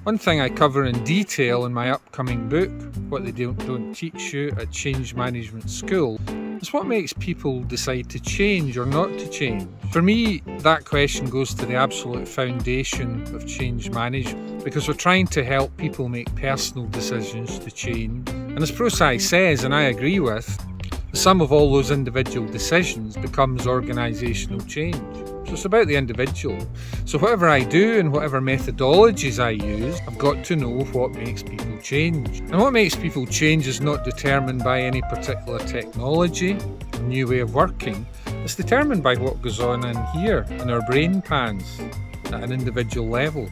One thing I cover in detail in my upcoming book, What They Don't Teach You at Change Management School, is what makes people decide to change or not to change. For me, that question goes to the absolute foundation of change management, because we're trying to help people make personal decisions to change. And as ProSci says, and I agree with, the sum of all those individual decisions becomes organisational change. So it's about the individual. So whatever I do and whatever methodologies I use, I've got to know what makes people change. And what makes people change is not determined by any particular technology, a new way of working. It's determined by what goes on in here, in our brain pans, at an individual level.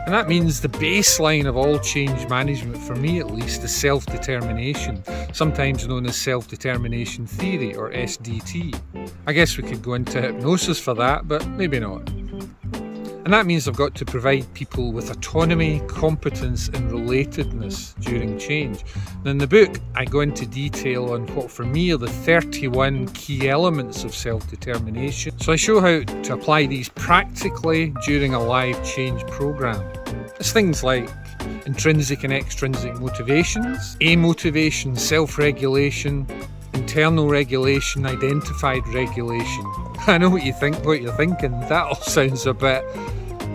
And that means the baseline of all change management, for me at least, is self-determination, sometimes known as self-determination theory, or SDT. I guess we could go into hypnosis for that, but maybe not. And that means I've got to provide people with autonomy, competence and relatedness during change. And in the book, I go into detail on what for me are the 31 key elements of self-determination. So I show how to apply these practically during a live change program. It's things like intrinsic and extrinsic motivations, amotivation, self-regulation, internal regulation, identified regulation. I know what you're thinking. That all sounds a bit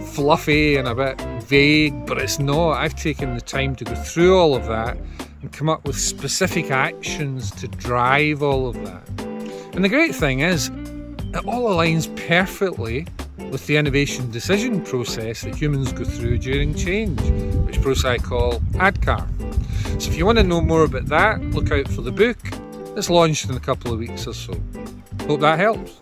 fluffy and a bit vague, but it's not. I've taken the time to go through all of that and come up with specific actions to drive all of that. And the great thing is, it all aligns perfectly with the innovation decision process that humans go through during change, which ProSci call ADKAR. So if you want to know more about that, look out for the book. It's launched in a couple of weeks or so. Hope that helps.